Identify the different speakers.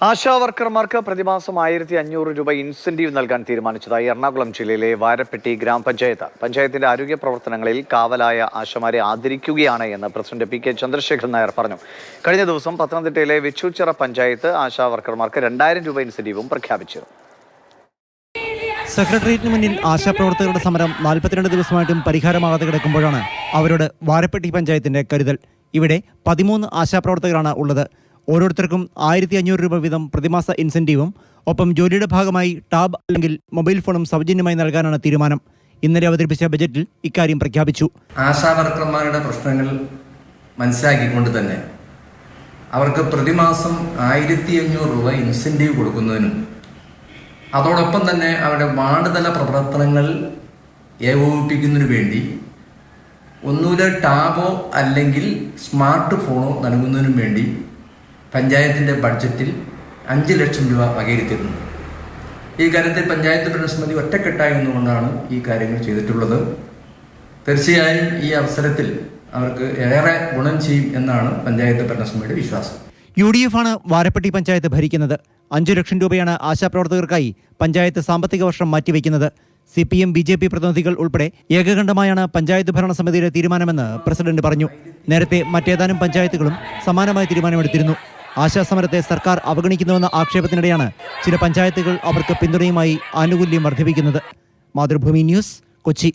Speaker 1: ആശാവർക്കർമാർക്ക് പ്രതിമാസം 1500 രൂപ ഇൻസെന്റീവ് നൽകാൻ തീരുമാനിച്ചതായി എറണാകുളം ജില്ലയിലെ വാരപ്പെട്ടി ഗ്രാമപഞ്ചായത്ത്. പഞ്ചായത്തിന്റെ ആരോഗ്യ പ്രവർത്തനങ്ങളിൽ കാവലായ ആശമാരെ ആദരിക്കുകയാണ് എന്ന് president P K Chandrasekharan Nair പറഞ്ഞു. കഴിഞ്ഞ ദിവസം പത്തനംതിട്ടയിലെ വെച്ചൂച്ചിറ പഞ്ചായത്ത് ആശാവർക്കർമാർക്ക് 2000 രൂപ ഇൻസെന്റീവും പ്രഖ്യാപിച്ചു.
Speaker 2: സെക്രട്ടേറിയറ്റിന് മുന്നിൽ ആശാപ്രവർത്തകരുടെ സമരം 42 ദിവസമായിട്ടും പരിഹാരമാകാതെ കിടക്കുമ്പോഴാണ് അവരോട് വാരപ്പെട്ടി പഞ്ചായത്തിന്റെ കരുതൽ. ഇവിടെ 13 ആശാപ്രവർത്തകരാണ് ഉള്ളത്. ഓരോരുത്തർക്കും 1500 രൂപ വീതം പ്രതിമാസ ഇൻസെന്റീവും ഒപ്പം ജോലിയുടെ ഭാഗമായി ടാബ് അല്ലെങ്കിൽ മൊബൈൽ ഫോണും സൗജന്യമായി നൽകാനാണ് തീരുമാനം. ഇന്നലെ അവതരിപ്പിച്ച ബജറ്റിൽ ഇക്കാര്യം പ്രഖ്യാപിച്ചു.
Speaker 3: ആശാവർക്കർമാരുടെ പ്രശ്നങ്ങൾ മനസ്സിലാക്കിക്കൊണ്ട് തന്നെ അവർക്ക് പ്രതിമാസം 1500 രൂപ ഇൻസെന്റീവ് കൊടുക്കുന്നതിനും അതോടൊപ്പം തന്നെ അവരുടെ വാർഡ് തല പ്രവർത്തനങ്ങൾ ഏകോപിപ്പിക്കുന്നതിനു വേണ്ടി ഒന്നുകിൽ ടാബോ അല്ലെങ്കിൽ സ്മാർട്ട് ഫോണോ നൽകുന്നതിനും വേണ്ടി പഞ്ചായത്തിൻ്റെ ബഡ്ജറ്റിൽ 5 ലക്ഷം രൂപ വകയിരുത്തിയിട്ടുണ്ട്. ഈ കാര്യത്തിൽ പഞ്ചായത്ത് ഭരണസമിതി ഒറ്റക്കെട്ടായി നിന്നുകൊണ്ടാണ് ഈ കാര്യങ്ങൾ ചെയ്തിട്ടുള്ളത്. തീർച്ചയായും ഈ അവസരത്തിൽ അവർക്ക് ഏറെ ഗുണം ചെയ്യും എന്നാണ് പഞ്ചായത്ത് ഭരണസമിതിയുടെ വിശ്വാസം.
Speaker 2: UDF ആണ് വാരപ്പെട്ടി പഞ്ചായത്ത് ഭരിക്കുന്നത്. 5 ലക്ഷം രൂപയാണ് ആശാപ്രവർത്തകർക്കായി പഞ്ചായത്ത് സാമ്പത്തിക വർഷം മാറ്റിവെക്കുന്നത്. CPM BJP പ്രതിനിധികൾ ഉൾപ്പെടെ ഏകകണ്ഠമായാണ് പഞ്ചായത്ത് ഭരണസമിതിയുടെ തീരുമാനമെന്ന് പ്രസിഡന്റ് പറഞ്ഞു. നേരത്തെ മറ്റേതാനും പഞ്ചായത്തുകളും സമാനമായ തീരുമാനമെടുത്തിരുന്നു. ആശാസമരത്തെ സർക്കാർ അവഗണിക്കുന്നുവെന്ന ആക്ഷേപത്തിനിടെയാണ് ചില പഞ്ചായത്തുകൾ അവർക്ക് പിന്തുണയുമായി ആനുകൂല്യം വർദ്ധിപ്പിക്കുന്നത്. മാതൃഭൂമി ന്യൂസ്, കൊച്ചി.